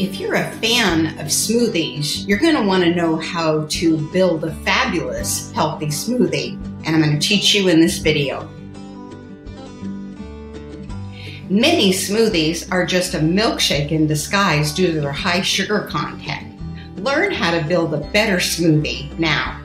If you're a fan of smoothies, you're going to want to know how to build a fabulous healthy smoothie, and I'm going to teach you in this video. Many smoothies are just a milkshake in disguise due to their high sugar content. Learn how to build a better smoothie now.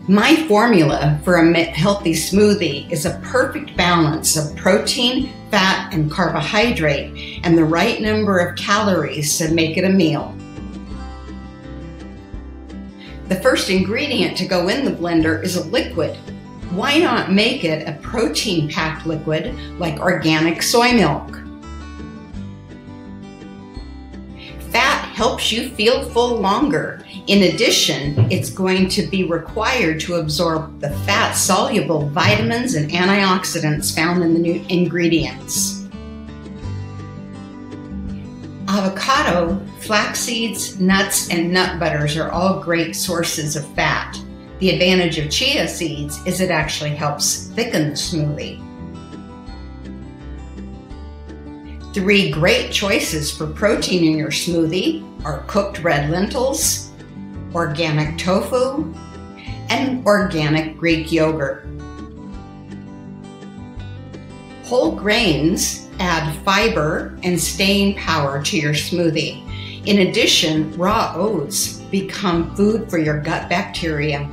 My formula for a healthy smoothie is a perfect balance of protein, fat, and carbohydrate, and the right number of calories to make it a meal. The first ingredient to go in the blender is a liquid. Why not make it a protein-packed liquid like organic soy milk? Fat helps you feel full longer. In addition, it's going to be required to absorb the fat-soluble vitamins and antioxidants found in the new ingredients. Avocado, flax seeds, nuts, and nut butters are all great sources of fat. The advantage of chia seeds is it actually helps thicken the smoothie. 3 great choices for protein in your smoothie are cooked red lentils, organic tofu, and organic Greek yogurt. Whole grains add fiber and staying power to your smoothie. In addition, raw oats become food for your gut bacteria.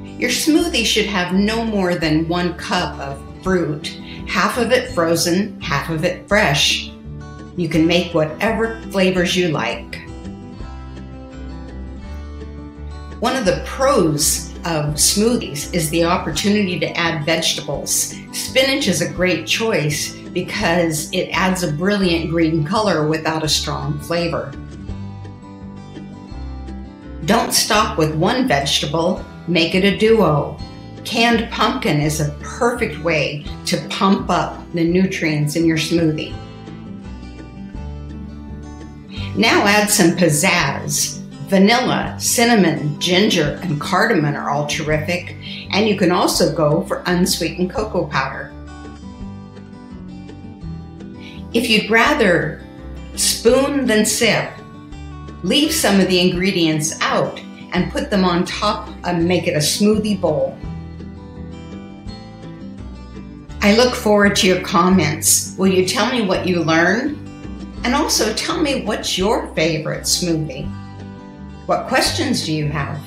Your smoothie should have no more than 1 cup of fruit, half of it frozen, half of it fresh. You can make whatever flavors you like. One of the pros of smoothies is the opportunity to add vegetables. Spinach is a great choice because it adds a brilliant green color without a strong flavor. Don't stop with one vegetable, make it a duo. Canned pumpkin is a perfect way to pump up the nutrients in your smoothie. Now add some pizzazz. Vanilla, cinnamon, ginger, and cardamom are all terrific, and you can also go for unsweetened cocoa powder. If you'd rather spoon than sip, leave some of the ingredients out and put them on top and make it a smoothie bowl. I look forward to your comments. Will you tell me what you learned? And also tell me what's your favorite smoothie? What questions do you have?